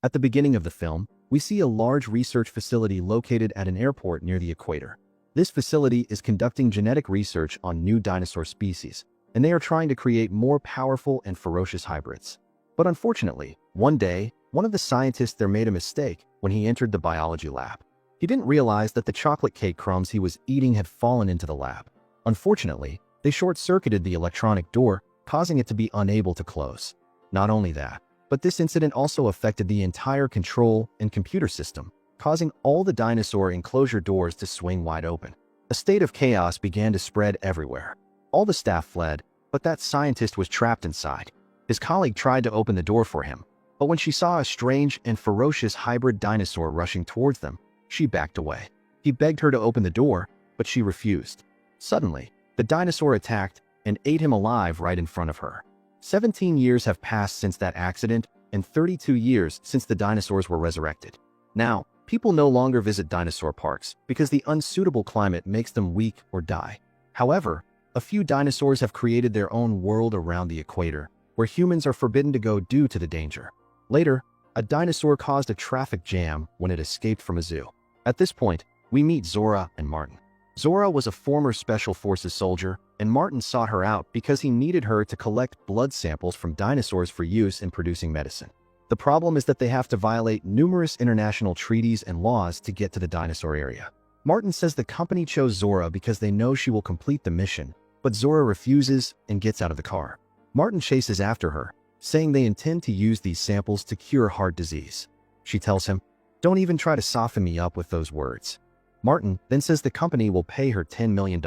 At the beginning of the film, we see a large research facility located at an airport near the equator. This facility is conducting genetic research on new dinosaur species, and they are trying to create more powerful and ferocious hybrids. But unfortunately, one day, one of the scientists there made a mistake when he entered the biology lab. He didn't realize that the chocolate cake crumbs he was eating had fallen into the lab. Unfortunately, they short-circuited the electronic door, causing it to be unable to close. Not only that, but this incident also affected the entire control and computer system, causing all the dinosaur enclosure doors to swing wide open. A state of chaos began to spread everywhere. All the staff fled, but that scientist was trapped inside. His colleague tried to open the door for him, but when she saw a strange and ferocious hybrid dinosaur rushing towards them, she backed away. He begged her to open the door, but she refused. Suddenly, the dinosaur attacked and ate him alive right in front of her. 17 years have passed since that accident, and 32 years since the dinosaurs were resurrected. Now, people no longer visit dinosaur parks because the unsuitable climate makes them weak or die. However, a few dinosaurs have created their own world around the equator, where humans are forbidden to go due to the danger. Later, a dinosaur caused a traffic jam when it escaped from a zoo. At this point, we meet Zora and Martin. Zora was a former Special Forces soldier, and Martin sought her out because he needed her to collect blood samples from dinosaurs for use in producing medicine. The problem is that they have to violate numerous international treaties and laws to get to the dinosaur area. Martin says the company chose Zora because they know she will complete the mission, but Zora refuses and gets out of the car. Martin chases after her, saying they intend to use these samples to cure heart disease. She tells him, "Don't even try to soften me up with those words." Martin then says the company will pay her $10 million.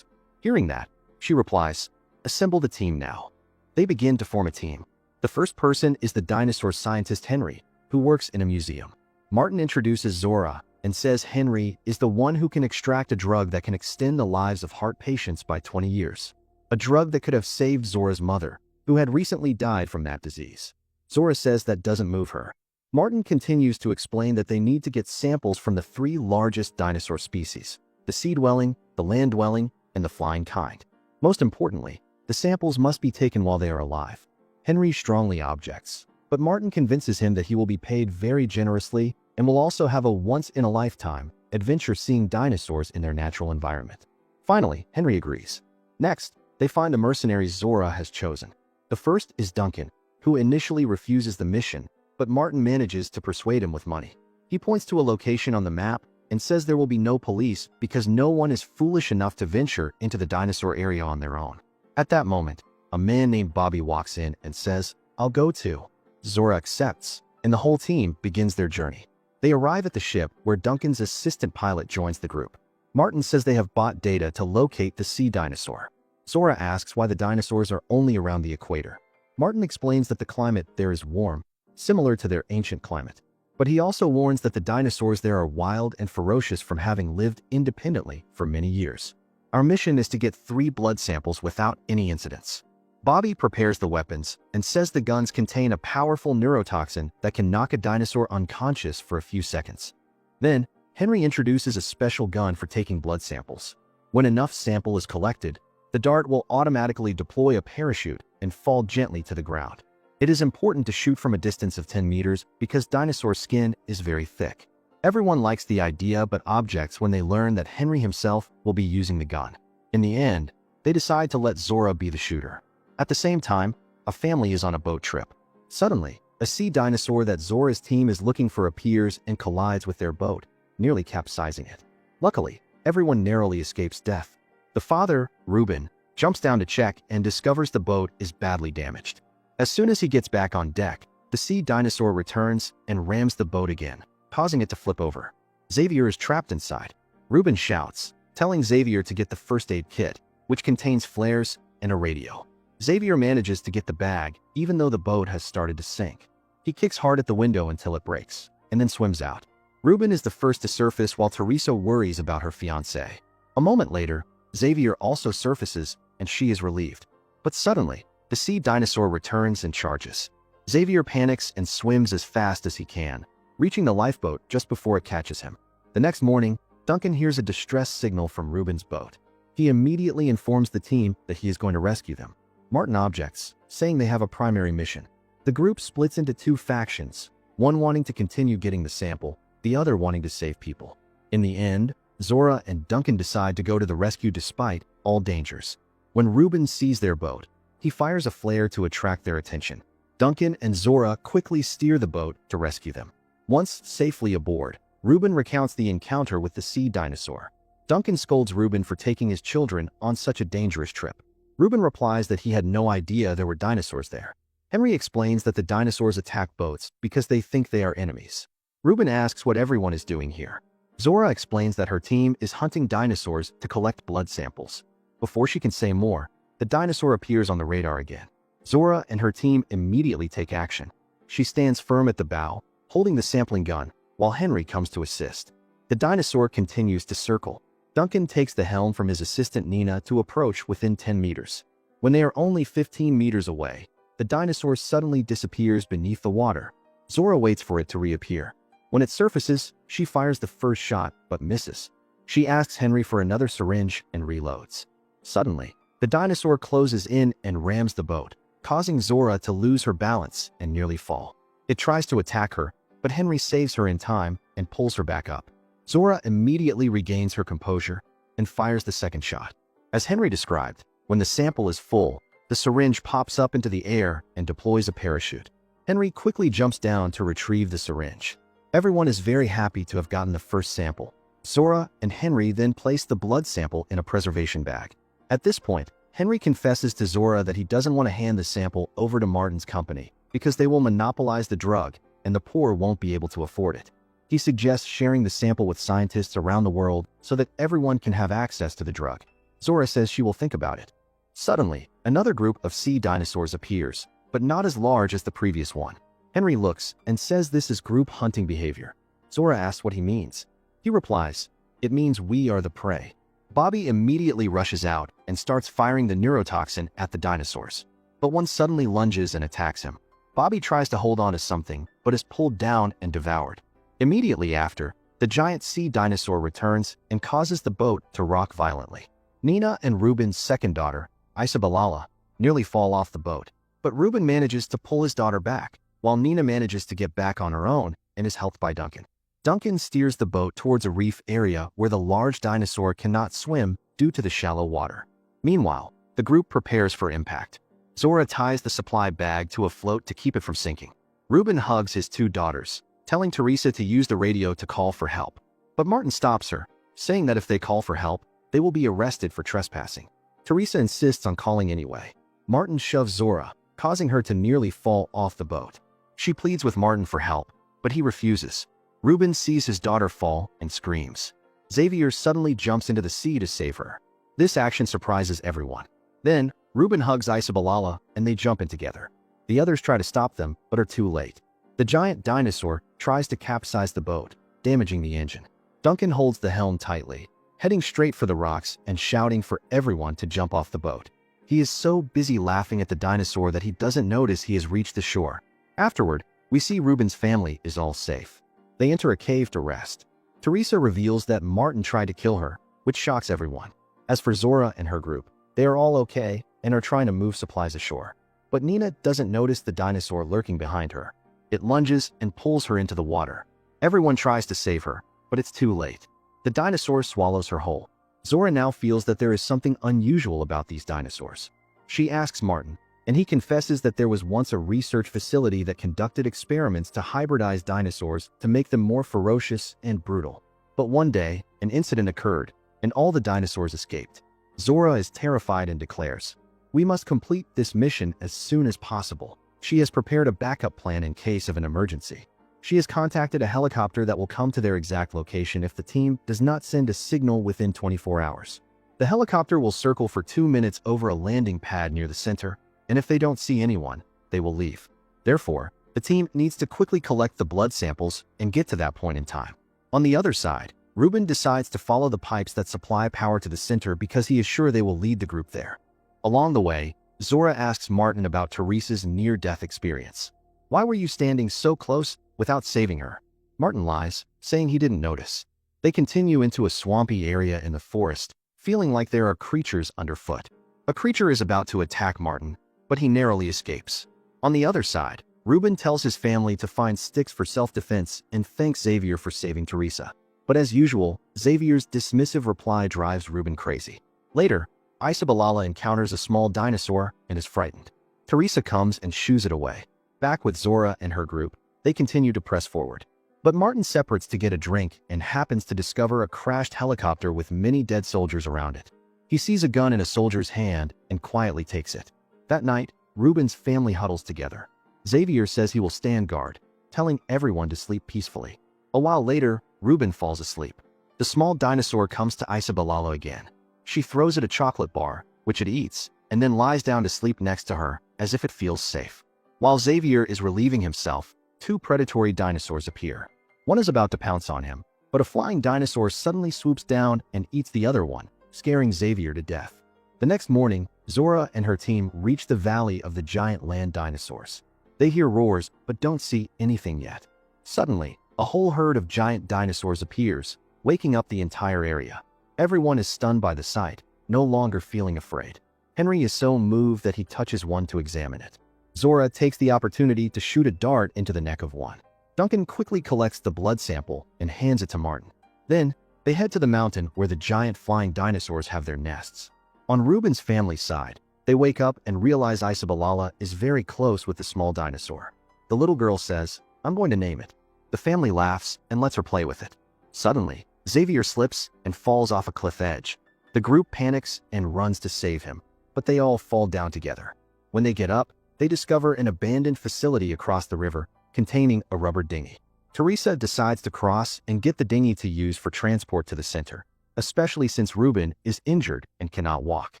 Hearing that, she replies, "Assemble the team now." They begin to form a team. The first person is the dinosaur scientist Henry, who works in a museum. Martin introduces Zora and says Henry is the one who can extract a drug that can extend the lives of heart patients by 20 years. A drug that could have saved Zora's mother, who had recently died from that disease. Zora says that doesn't move her. Martin continues to explain that they need to get samples from the three largest dinosaur species: the sea-dwelling, the land-dwelling, and the flying kind. Most importantly, the samples must be taken while they are alive. Henry strongly objects, but Martin convinces him that he will be paid very generously and will also have a once-in-a-lifetime adventure seeing dinosaurs in their natural environment. Finally, Henry agrees. Next, they find the mercenaries Zora has chosen. The first is Duncan, who initially refuses the mission, but Martin manages to persuade him with money. He points to a location on the map and says there will be no police because no one is foolish enough to venture into the dinosaur area on their own. At that moment, a man named Bobby walks in and says, "I'll go too." Zora accepts, and the whole team begins their journey. They arrive at the ship where Duncan's assistant pilot joins the group. Martin says they have bought data to locate the sea dinosaur. Zora asks why the dinosaurs are only around the equator. Martin explains that the climate there is warm, similar to their ancient climate. But he also warns that the dinosaurs there are wild and ferocious from having lived independently for many years. Our mission is to get 3 blood samples without any incidents. Bobby prepares the weapons and says the guns contain a powerful neurotoxin that can knock a dinosaur unconscious for a few seconds. Then, Henry introduces a special gun for taking blood samples. When enough sample is collected, the dart will automatically deploy a parachute and fall gently to the ground. It is important to shoot from a distance of 10 meters because dinosaur skin is very thick. Everyone likes the idea but objects when they learn that Henry himself will be using the gun. In the end, they decide to let Zora be the shooter. At the same time, a family is on a boat trip. Suddenly, a sea dinosaur that Zora's team is looking for appears and collides with their boat, nearly capsizing it. Luckily, everyone narrowly escapes death. The father, Reuben, jumps down to check and discovers the boat is badly damaged. As soon as he gets back on deck, the sea dinosaur returns and rams the boat again, causing it to flip over. Xavier is trapped inside. Reuben shouts, telling Xavier to get the first aid kit, which contains flares and a radio. Xavier manages to get the bag, even though the boat has started to sink. He kicks hard at the window until it breaks, and then swims out. Reuben is the first to surface while Teresa worries about her fiancé. A moment later, Xavier also surfaces, and she is relieved. But suddenly, the sea dinosaur returns and charges. Xavier panics and swims as fast as he can, reaching the lifeboat just before it catches him. The next morning, Duncan hears a distress signal from Reuben's boat. He immediately informs the team that he is going to rescue them. Martin objects, saying they have a primary mission. The group splits into 2 factions. one wanting to continue getting the sample, the other wanting to save people. In the end, Zora and Duncan decide to go to the rescue despite all dangers. When Reuben sees their boat, he fires a flare to attract their attention. Duncan and Zora quickly steer the boat to rescue them. Once safely aboard, Reuben recounts the encounter with the sea dinosaur. Duncan scolds Reuben for taking his children on such a dangerous trip. Reuben replies that he had no idea there were dinosaurs there. Henry explains that the dinosaurs attack boats because they think they are enemies. Reuben asks what everyone is doing here. Zora explains that her team is hunting dinosaurs to collect blood samples. Before she can say more, the dinosaur appears on the radar again. Zora and her team immediately take action. She stands firm at the bow, holding the sampling gun, while Henry comes to assist. The dinosaur continues to circle. Duncan takes the helm from his assistant Nina to approach within 10 meters. When they are only 15 meters away, the dinosaur suddenly disappears beneath the water. Zora waits for it to reappear. When it surfaces, she fires the first shot, but misses. She asks Henry for another syringe and reloads. Suddenly, the dinosaur closes in and rams the boat, causing Zora to lose her balance and nearly fall. It tries to attack her, but Henry saves her in time and pulls her back up. Zora immediately regains her composure and fires the second shot. As Henry described, when the sample is full, the syringe pops up into the air and deploys a parachute. Henry quickly jumps down to retrieve the syringe. Everyone is very happy to have gotten the first sample. Zora and Henry then place the blood sample in a preservation bag. At this point, Henry confesses to Zora that he doesn't want to hand the sample over to Martin's company because they will monopolize the drug and the poor won't be able to afford it. He suggests sharing the sample with scientists around the world so that everyone can have access to the drug. Zora says she will think about it. Suddenly, another group of sea dinosaurs appears, but not as large as the previous one. Henry looks and says this is group hunting behavior. Zora asks what he means. He replies, "It means we are the prey." Bobby immediately rushes out and starts firing the neurotoxin at the dinosaurs. But one suddenly lunges and attacks him. Bobby tries to hold on to something, but is pulled down and devoured. Immediately after, the giant sea dinosaur returns and causes the boat to rock violently. Nina and Reuben's second daughter, Isabalala, nearly fall off the boat, but Reuben manages to pull his daughter back, while Nina manages to get back on her own and is helped by Duncan. Duncan steers the boat towards a reef area where the large dinosaur cannot swim due to the shallow water. Meanwhile, the group prepares for impact. Zora ties the supply bag to a float to keep it from sinking. Reuben hugs his two daughters, telling Teresa to use the radio to call for help. But Martin stops her, saying that if they call for help, they will be arrested for trespassing. Teresa insists on calling anyway. Martin shoves Zora, causing her to nearly fall off the boat. She pleads with Martin for help, but he refuses. Reuben sees his daughter fall and screams. Xavier suddenly jumps into the sea to save her. This action surprises everyone. Then, Reuben hugs Isabalala and they jump in together. The others try to stop them, but are too late. The giant dinosaur tries to capsize the boat, damaging the engine. Duncan holds the helm tightly, heading straight for the rocks and shouting for everyone to jump off the boat. He is so busy laughing at the dinosaur that he doesn't notice he has reached the shore. Afterward, we see Reuben's family is all safe. They enter a cave to rest. Teresa reveals that Martin tried to kill her, which shocks everyone. As for Zora and her group, they are all okay and are trying to move supplies ashore. But Nina doesn't notice the dinosaur lurking behind her. It lunges and pulls her into the water. Everyone tries to save her, but it's too late. The dinosaur swallows her whole. Zora now feels that there is something unusual about these dinosaurs. She asks Martin, and he confesses that there was once a research facility that conducted experiments to hybridize dinosaurs to make them more ferocious and brutal. But one day, an incident occurred, and all the dinosaurs escaped. Zora is terrified and declares, "We must complete this mission as soon as possible." She has prepared a backup plan in case of an emergency. She has contacted a helicopter that will come to their exact location if the team does not send a signal within 24 hours. The helicopter will circle for 2 minutes over a landing pad near the center, and if they don't see anyone, they will leave. Therefore, the team needs to quickly collect the blood samples and get to that point in time. On the other side, Reuben decides to follow the pipes that supply power to the center because he is sure they will lead the group there. Along the way, Zora asks Martin about Teresa's near-death experience. "Why were you standing so close without saving her?" Martin lies, saying he didn't notice. They continue into a swampy area in the forest, feeling like there are creatures underfoot. A creature is about to attack Martin, but he narrowly escapes. On the other side, Ruben tells his family to find sticks for self-defense and thanks Xavier for saving Teresa. But as usual, Xavier's dismissive reply drives Ruben crazy. Later, Isabalala encounters a small dinosaur and is frightened. Teresa comes and shoos it away. Back with Zora and her group, they continue to press forward. But Martin separates to get a drink and happens to discover a crashed helicopter with many dead soldiers around it. He sees a gun in a soldier's hand and quietly takes it. That night, Ruben's family huddles together. Xavier says he will stand guard, telling everyone to sleep peacefully. A while later, Ruben falls asleep. The small dinosaur comes to Isabalala again. She throws it a chocolate bar, which it eats, and then lies down to sleep next to her, as if it feels safe. While Xavier is relieving himself, two predatory dinosaurs appear. One is about to pounce on him, but a flying dinosaur suddenly swoops down and eats the other one, scaring Xavier to death. The next morning, Zora and her team reach the valley of the giant land dinosaurs. They hear roars, but don't see anything yet. Suddenly, a whole herd of giant dinosaurs appears, waking up the entire area. Everyone is stunned by the sight, no longer feeling afraid. Henry is so moved that he touches one to examine it. Zora takes the opportunity to shoot a dart into the neck of one. Duncan quickly collects the blood sample and hands it to Martin. Then, they head to the mountain where the giant flying dinosaurs have their nests. On Ruben's family side, they wake up and realize Isabalala is very close with the small dinosaur. The little girl says, "I'm going to name it." The family laughs and lets her play with it. Suddenly, Xavier slips and falls off a cliff edge. The group panics and runs to save him, but they all fall down together. When they get up, they discover an abandoned facility across the river containing a rubber dinghy. Teresa decides to cross and get the dinghy to use for transport to the center, especially since Ruben is injured and cannot walk.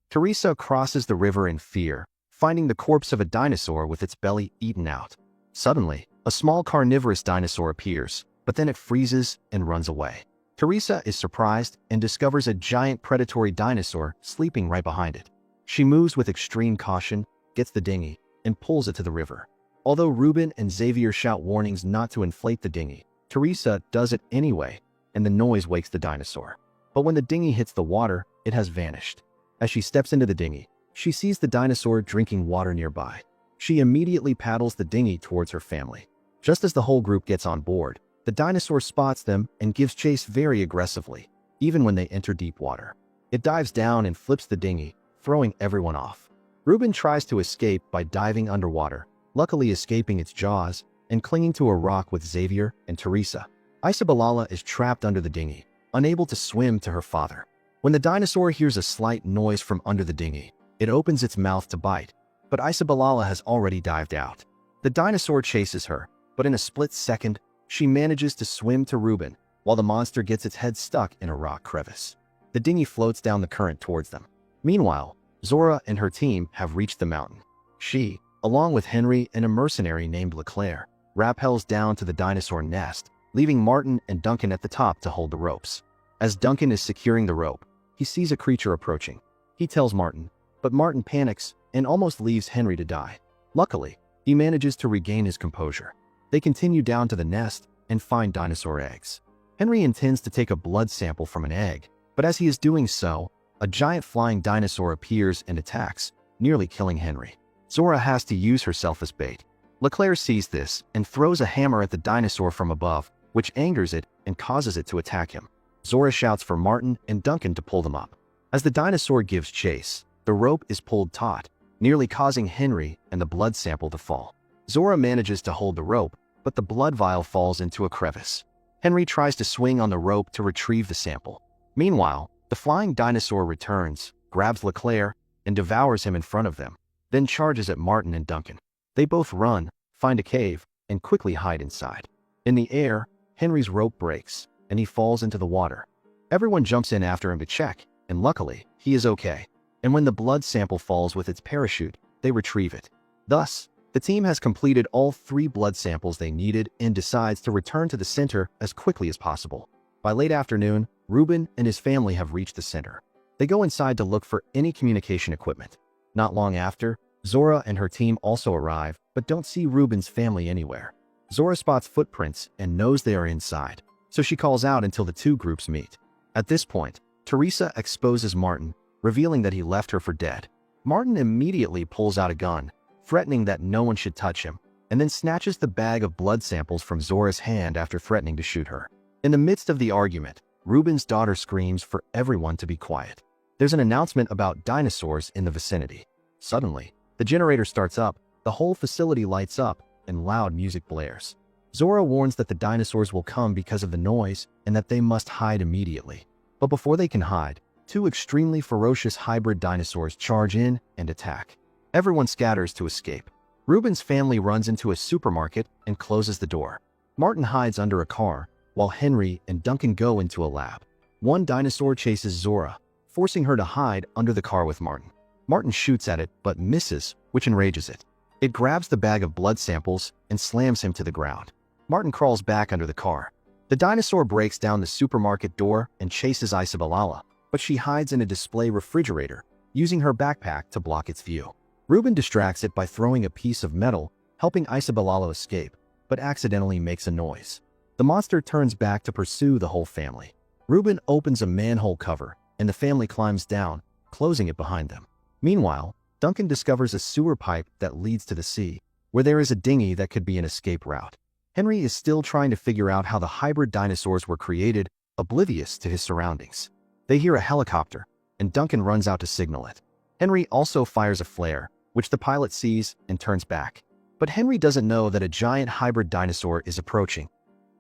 Teresa crosses the river in fear, finding the corpse of a dinosaur with its belly eaten out. Suddenly, a small carnivorous dinosaur appears, but then it freezes and runs away. Teresa is surprised and discovers a giant predatory dinosaur sleeping right behind it. She moves with extreme caution, gets the dinghy, and pulls it to the river. Although Ruben and Xavier shout warnings not to inflate the dinghy, Teresa does it anyway, and the noise wakes the dinosaur. But when the dinghy hits the water, it has vanished. As she steps into the dinghy, she sees the dinosaur drinking water nearby. She immediately paddles the dinghy towards her family. Just as the whole group gets on board, the dinosaur spots them and gives chase very aggressively, even when they enter deep water. It dives down and flips the dinghy, throwing everyone off. Ruben tries to escape by diving underwater, luckily escaping its jaws and clinging to a rock with Xavier and Teresa. Isabalala is trapped under the dinghy, unable to swim to her father. When the dinosaur hears a slight noise from under the dinghy, it opens its mouth to bite, but Isabalala has already dived out. The dinosaur chases her, but in a split second, she manages to swim to Ruben, while the monster gets its head stuck in a rock crevice. The dinghy floats down the current towards them. Meanwhile, Zora and her team have reached the mountain. She, along with Henry and a mercenary named Leclerc, rappels down to the dinosaur nest, leaving Martin and Duncan at the top to hold the ropes. As Duncan is securing the rope, he sees a creature approaching. He tells Martin, but Martin panics and almost leaves Henry to die. Luckily, he manages to regain his composure. They continue down to the nest and find dinosaur eggs. Henry intends to take a blood sample from an egg, but as he is doing so, a giant flying dinosaur appears and attacks, nearly killing Henry. Zora has to use herself as bait. Leclerc sees this and throws a hammer at the dinosaur from above, which angers it and causes it to attack him. Zora shouts for Martin and Duncan to pull them up. As the dinosaur gives chase, the rope is pulled taut, nearly causing Henry and the blood sample to fall. Zora manages to hold the rope, but the blood vial falls into a crevice. Henry tries to swing on the rope to retrieve the sample. Meanwhile, the flying dinosaur returns, grabs Leclerc, and devours him in front of them, then charges at Martin and Duncan. They both run, find a cave, and quickly hide inside. In the air, Henry's rope breaks, and he falls into the water. Everyone jumps in after him to check, and luckily, he is okay. And when the blood sample falls with its parachute, they retrieve it. Thus, the team has completed all 3 blood samples they needed and decides to return to the center as quickly as possible. By late afternoon, Ruben and his family have reached the center. They go inside to look for any communication equipment. Not long after, Zora and her team also arrive, but don't see Ruben's family anywhere. Zora spots footprints and knows they are inside, so she calls out until the 2 groups meet. At this point, Teresa exposes Martin, revealing that he left her for dead. Martin immediately pulls out a gun, threatening that no one should touch him, and then snatches the bag of blood samples from Zora's hand after threatening to shoot her. In the midst of the argument, Ruben's daughter screams for everyone to be quiet. There's an announcement about dinosaurs in the vicinity. Suddenly, the generator starts up, the whole facility lights up, and loud music blares. Zora warns that the dinosaurs will come because of the noise and that they must hide immediately. But before they can hide, two extremely ferocious hybrid dinosaurs charge in and attack. Everyone scatters to escape. Ruben's family runs into a supermarket and closes the door. Martin hides under a car, while Henry and Duncan go into a lab. One dinosaur chases Zora, forcing her to hide under the car with Martin. Martin shoots at it but misses, which enrages it. It grabs the bag of blood samples and slams him to the ground. Martin crawls back under the car. The dinosaur breaks down the supermarket door and chases Isabalala, but she hides in a display refrigerator, using her backpack to block its view. Ruben distracts it by throwing a piece of metal, helping Isabalala escape, but accidentally makes a noise. The monster turns back to pursue the whole family. Ruben opens a manhole cover, and the family climbs down, closing it behind them. Meanwhile, Duncan discovers a sewer pipe that leads to the sea, where there is a dinghy that could be an escape route. Henry is still trying to figure out how the hybrid dinosaurs were created, oblivious to his surroundings. They hear a helicopter, and Duncan runs out to signal it. Henry also fires a flare, which the pilot sees and turns back. But Henry doesn't know that a giant hybrid dinosaur is approaching.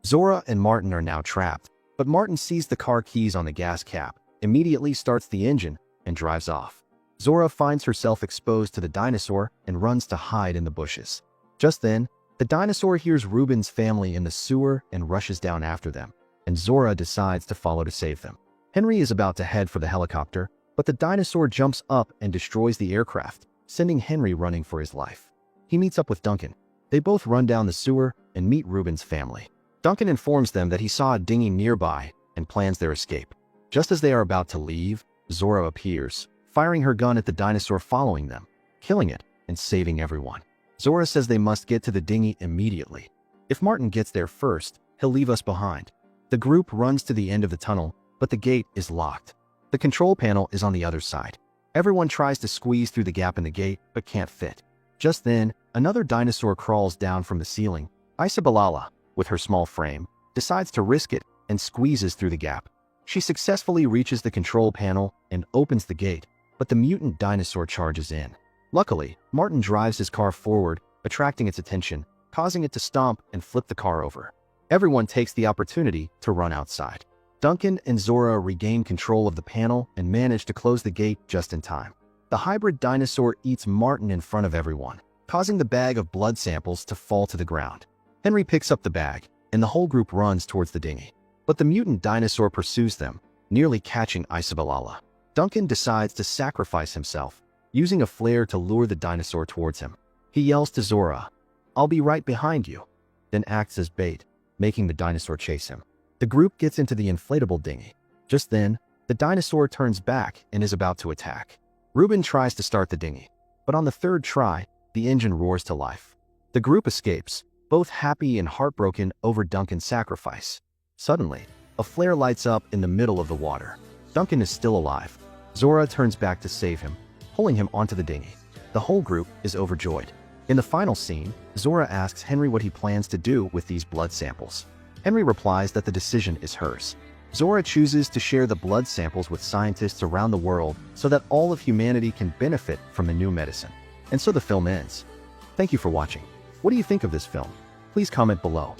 Zora and Martin are now trapped, but Martin sees the car keys on the gas cap, immediately starts the engine, and drives off. Zora finds herself exposed to the dinosaur and runs to hide in the bushes. Just then, the dinosaur hears Ruben's family in the sewer and rushes down after them, and Zora decides to follow to save them. Henry is about to head for the helicopter, but the dinosaur jumps up and destroys the aircraft, sending Henry running for his life. He meets up with Duncan. They both run down the sewer and meet Ruben's family. Duncan informs them that he saw a dinghy nearby and plans their escape. Just as they are about to leave, Zora appears, firing her gun at the dinosaur following them, killing it and saving everyone. Zora says they must get to the dinghy immediately. If Martin gets there first, he'll leave us behind. The group runs to the end of the tunnel, but the gate is locked. The control panel is on the other side. Everyone tries to squeeze through the gap in the gate, but can't fit. Just then, another dinosaur crawls down from the ceiling. Isabalala, with her small frame, decides to risk it and squeezes through the gap. She successfully reaches the control panel and opens the gate, but the mutant dinosaur charges in. Luckily, Martin drives his car forward, attracting its attention, causing it to stomp and flip the car over. Everyone takes the opportunity to run outside. Duncan and Zora regain control of the panel and manage to close the gate just in time. The hybrid dinosaur eats Martin in front of everyone, causing the bag of blood samples to fall to the ground. Henry picks up the bag, and the whole group runs towards the dinghy. But the mutant dinosaur pursues them, nearly catching Isabalala. Duncan decides to sacrifice himself, using a flare to lure the dinosaur towards him. He yells to Zora, "I'll be right behind you," then acts as bait, making the dinosaur chase him. The group gets into the inflatable dinghy. Just then, the dinosaur turns back and is about to attack. Ruben tries to start the dinghy, but on the third try, the engine roars to life. The group escapes, both happy and heartbroken over Duncan's sacrifice. Suddenly, a flare lights up in the middle of the water. Duncan is still alive. Zora turns back to save him, pulling him onto the dinghy. The whole group is overjoyed. In the final scene, Zora asks Henry what he plans to do with these blood samples. Henry replies that the decision is hers. Zora chooses to share the blood samples with scientists around the world so that all of humanity can benefit from the new medicine. And so the film ends. Thank you for watching. What do you think of this film? Please comment below.